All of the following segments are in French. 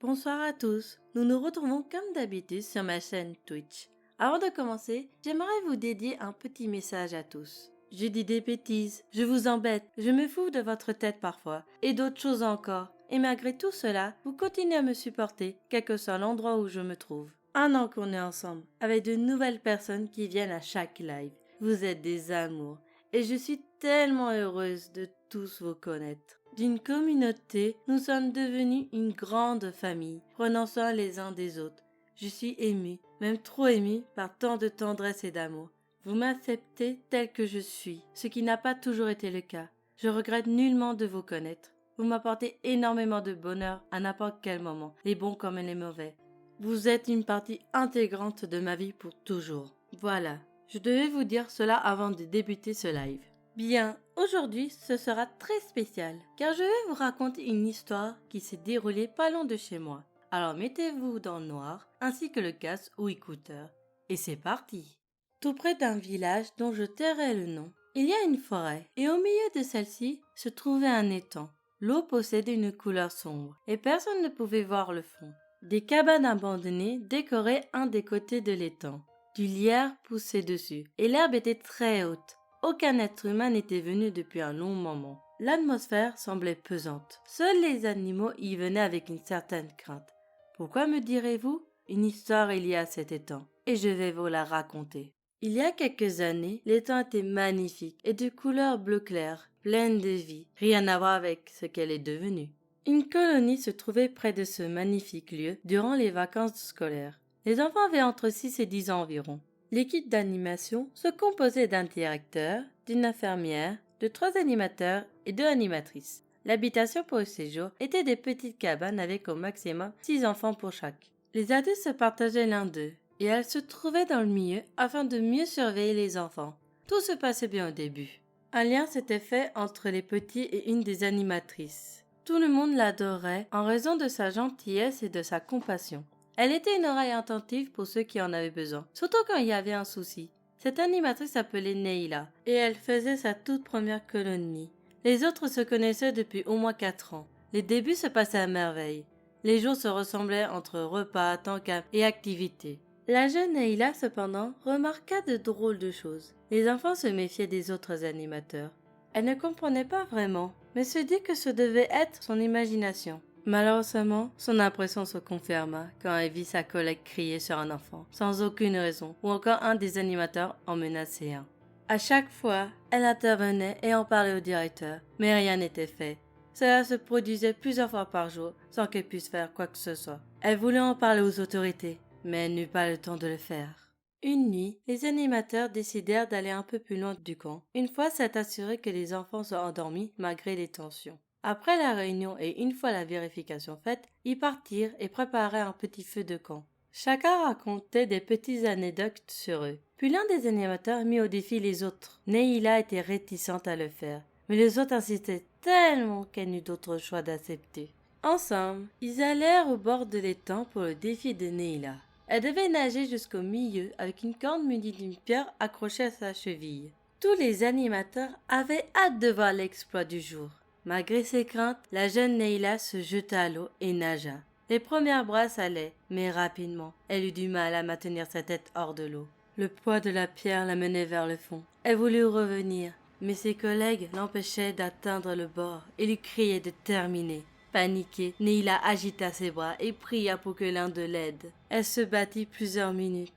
Bonsoir à tous, nous nous retrouvons comme d'habitude sur ma chaîne Twitch. Avant de commencer, j'aimerais vous dédier un petit message à tous. Je dis des bêtises, je vous embête, je me fous de votre tête parfois, et d'autres choses encore. Et malgré tout cela, vous continuez à me supporter, quel que soit l'endroit où je me trouve. Un an qu'on est ensemble, avec de nouvelles personnes qui viennent à chaque live. Vous êtes des amours, et je suis tellement heureuse de tous vous connaître. D'une communauté, nous sommes devenus une grande famille, prenant soin les uns des autres. Je suis émue, même trop émue par tant de tendresse et d'amour. Vous m'acceptez tel que je suis, ce qui n'a pas toujours été le cas. Je regrette nullement de vous connaître. Vous m'apportez énormément de bonheur à n'importe quel moment, les bons comme les mauvais. Vous êtes une partie intégrante de ma vie pour toujours. Voilà, je devais vous dire cela avant de débuter ce live. Bien, aujourd'hui ce sera très spécial, car je vais vous raconter une histoire qui s'est déroulée pas loin de chez moi. Alors mettez-vous dans le noir, ainsi que le casque ou écouteur. Et c'est parti. Tout près d'un village dont je tairai le nom, il y a une forêt, et au milieu de celle-ci se trouvait un étang. L'eau possédait une couleur sombre, et personne ne pouvait voir le fond. Des cabanes abandonnées décoraient un des côtés de l'étang. Du lierre poussait dessus, et l'herbe était très haute. Aucun être humain n'était venu depuis un long moment. L'atmosphère semblait pesante. Seuls les animaux y venaient avec une certaine crainte. Pourquoi me direz-vous? Une histoire est liée à cet étang, et je vais vous la raconter. Il y a quelques années, l'étang était magnifique et de couleur bleu clair, pleine de vie, rien à voir avec ce qu'elle est devenue. Une colonie se trouvait près de ce magnifique lieu durant les vacances scolaires. Les enfants avaient entre 6 et 10 ans environ. L'équipe d'animation se composait d'un directeur, d'une infirmière, de 3 animateurs et 2 animatrices. L'habitation pour le séjour était des petites cabanes avec au maximum 6 enfants pour chaque. Les adultes se partageaient l'un d'eux, et elles se trouvaient dans le milieu afin de mieux surveiller les enfants. Tout se passait bien au début. Un lien s'était fait entre les petits et une des animatrices. Tout le monde l'adorait en raison de sa gentillesse et de sa compassion. Elle était une oreille attentive pour ceux qui en avaient besoin, surtout quand il y avait un souci. Cette animatrice s'appelait Neila, et elle faisait sa toute première colonie. Les autres se connaissaient depuis au moins 4 ans. Les débuts se passaient à merveille. Les jours se ressemblaient entre repas, temps calme et activités. La jeune Neila, cependant, remarqua de drôles de choses. Les enfants se méfiaient des autres animateurs. Elle ne comprenait pas vraiment, mais se dit que ce devait être son imagination. Malheureusement, son impression se confirma quand elle vit sa collègue crier sur un enfant, sans aucune raison, ou encore un des animateurs en menacer un. À chaque fois, elle intervenait et en parlait au directeur, mais rien n'était fait. Cela se produisait plusieurs fois par jour, sans qu'elle puisse faire quoi que ce soit. Elle voulait en parler aux autorités, mais elle n'eut pas le temps de le faire. Une nuit, les animateurs décidèrent d'aller un peu plus loin du camp, une fois s'être assuré que les enfants soient endormis malgré les tensions. Après la réunion et une fois la vérification faite, ils partirent et préparèrent un petit feu de camp. Chacun racontait des petites anecdotes sur eux. Puis l'un des animateurs mit au défi les autres. Neila était réticente à le faire, mais les autres insistaient tellement qu'elle n'eut d'autre choix d'accepter. Ensemble, ils allèrent au bord de l'étang pour le défi de Neila. Elle devait nager jusqu'au milieu avec une corde munie d'une pierre accrochée à sa cheville. Tous les animateurs avaient hâte de voir l'exploit du jour. Malgré ses craintes, la jeune Neila se jeta à l'eau et nagea. Les premières brasses allaient, mais rapidement, elle eut du mal à maintenir sa tête hors de l'eau. Le poids de la pierre la menait vers le fond. Elle voulut revenir, mais ses collègues l'empêchaient d'atteindre le bord et lui criaient de terminer. Paniquée, Neila agita ses bras et pria pour que l'un d'eux l'aide. Elle se battit plusieurs minutes.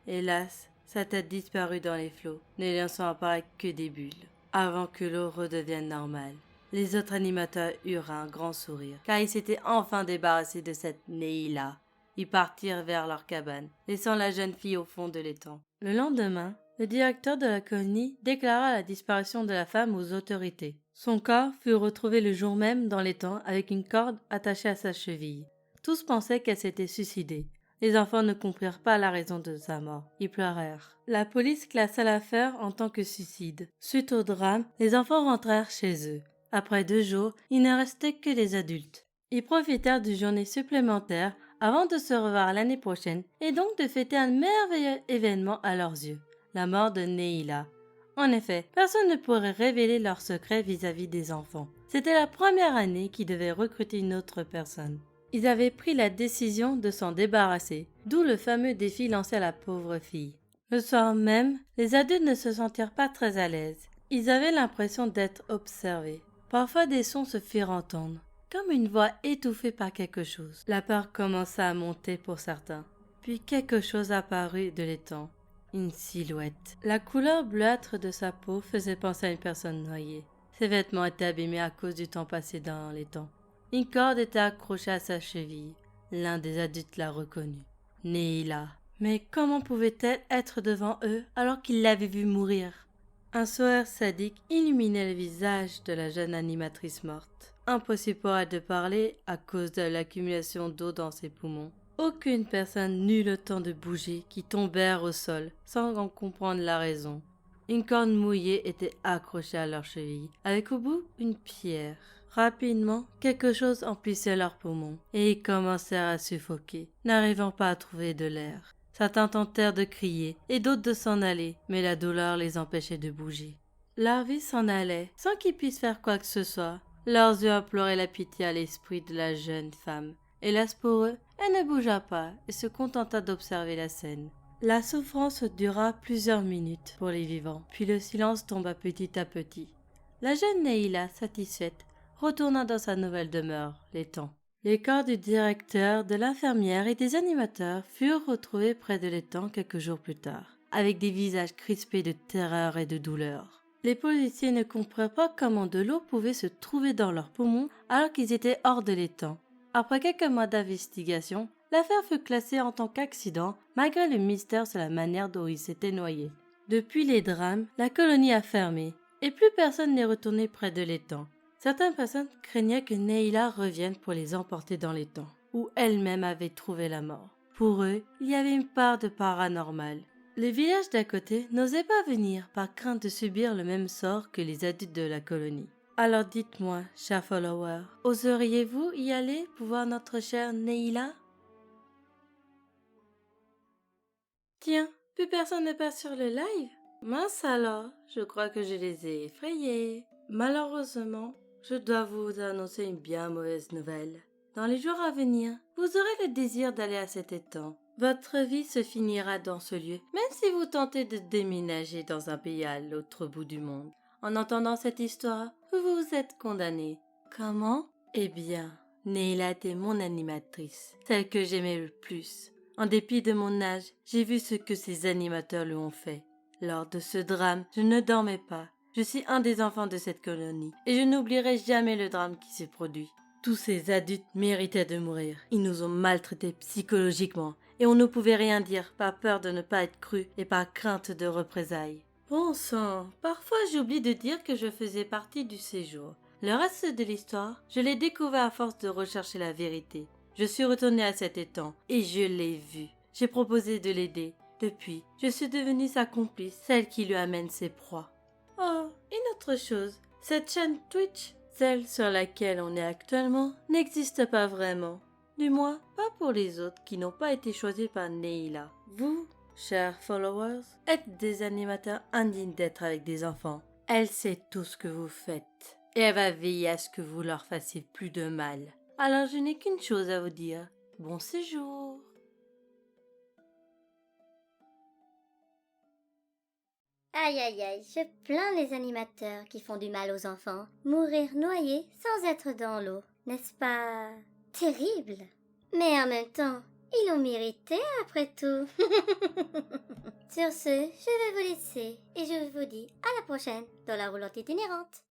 Hélas, sa tête disparut dans les flots, ne laissant apparaître que des bulles, avant que l'eau redevienne normale. Les autres animateurs eurent un grand sourire, car ils s'étaient enfin débarrassés de cette Neila. Ils partirent vers leur cabane, laissant la jeune fille au fond de l'étang. Le lendemain, le directeur de la colonie déclara la disparition de la femme aux autorités. Son corps fut retrouvé le jour même dans l'étang avec une corde attachée à sa cheville. Tous pensaient qu'elle s'était suicidée. Les enfants ne comprirent pas la raison de sa mort. Ils pleurèrent. La police classa l'affaire en tant que suicide. Suite au drame, les enfants rentrèrent chez eux. Après 2 jours, il ne restait que les adultes. Ils profitèrent d'une journée supplémentaire avant de se revoir l'année prochaine et donc de fêter un merveilleux événement à leurs yeux, la mort de Neila. En effet, personne ne pourrait révéler leur secret vis-à-vis des enfants. C'était la première année qu'ils devaient recruter une autre personne. Ils avaient pris la décision de s'en débarrasser, d'où le fameux défi lancé à la pauvre fille. Le soir même, les adultes ne se sentirent pas très à l'aise. Ils avaient l'impression d'être observés. Parfois des sons se firent entendre, comme une voix étouffée par quelque chose. La peur commença à monter pour certains. Puis quelque chose apparut de l'étang. Une silhouette. La couleur bleuâtre de sa peau faisait penser à une personne noyée. Ses vêtements étaient abîmés à cause du temps passé dans l'étang. Une corde était accrochée à sa cheville. L'un des adultes la reconnut. Neila. Mais comment pouvait-elle être devant eux alors qu'ils l'avaient vue mourir? Un sourire sadique illuminait le visage de la jeune animatrice morte. Impossible pour elle de parler à cause de l'accumulation d'eau dans ses poumons. Aucune personne n'eut le temps de bouger, qui tombèrent au sol, sans en comprendre la raison. Une corde mouillée était accrochée à leur cheville, avec au bout une pierre. Rapidement, quelque chose emplissait leurs poumons, et ils commencèrent à suffoquer, n'arrivant pas à trouver de l'air. Certains tentèrent de crier, et d'autres de s'en aller, mais la douleur les empêchait de bouger. Leur vie s'en allait, sans qu'ils puissent faire quoi que ce soit. Leurs yeux imploraient la pitié à l'esprit de la jeune femme. Hélas pour eux, elle ne bougea pas et se contenta d'observer la scène. La souffrance dura plusieurs minutes pour les vivants, puis le silence tomba petit à petit. La jeune Neila, satisfaite, retourna dans sa nouvelle demeure, l'étang. Les corps du directeur, de l'infirmière et des animateurs furent retrouvés près de l'étang quelques jours plus tard, avec des visages crispés de terreur et de douleur. Les policiers ne comprirent pas comment de l'eau pouvait se trouver dans leurs poumons alors qu'ils étaient hors de l'étang. Après quelques mois d'investigation, l'affaire fut classée en tant qu'accident malgré le mystère sur la manière dont ils s'étaient noyés. Depuis les drames, la colonie a fermé et plus personne n'est retourné près de l'étang. Certaines personnes craignaient que Neila revienne pour les emporter dans l'étang, où elle-même avait trouvé la mort. Pour eux, il y avait une part de paranormal. Les villages d'à côté n'osaient pas venir par crainte de subir le même sort que les adultes de la colonie. Alors dites-moi, chers followers, oseriez-vous y aller pour voir notre chère Neila? Tiens, plus personne ne passe sur le live? Mince alors, je crois que je les ai effrayés. Malheureusement, je dois vous annoncer une bien mauvaise nouvelle. Dans les jours à venir, vous aurez le désir d'aller à cet étang. Votre vie se finira dans ce lieu, même si vous tentez de déménager dans un pays à l'autre bout du monde. En entendant cette histoire, vous êtes condamné. Comment? Eh bien, Neila était mon animatrice, celle que j'aimais le plus. En dépit de mon âge, j'ai vu ce que ces animateurs lui ont fait. Lors de ce drame, je ne dormais pas. Je suis un des enfants de cette colonie et je n'oublierai jamais le drame qui s'est produit. Tous ces adultes méritaient de mourir. Ils nous ont maltraités psychologiquement et on ne pouvait rien dire par peur de ne pas être cru et par crainte de représailles. Bon sang, parfois j'oublie de dire que je faisais partie du séjour. Le reste de l'histoire, je l'ai découvert à force de rechercher la vérité. Je suis retournée à cet étang et je l'ai vu. J'ai proposé de l'aider. Depuis, je suis devenue sa complice, celle qui lui amène ses proies. Oh, une autre chose, cette chaîne Twitch, celle sur laquelle on est actuellement, n'existe pas vraiment. Du moins, pas pour les autres qui n'ont pas été choisis par Neila. Vous, chers followers, êtes des animateurs indignes d'être avec des enfants. Elle sait tout ce que vous faites et elle va veiller à ce que vous leur fassiez plus de mal. Alors je n'ai qu'une chose à vous dire. Bon séjour. Aïe aïe aïe, je plains les animateurs qui font du mal aux enfants. Mourir noyés sans être dans l'eau, n'est-ce pas terrible? Mais en même temps, ils l'ont mérité après tout. Sur ce, je vais vous laisser et je vous dis à la prochaine dans la roulante itinérante.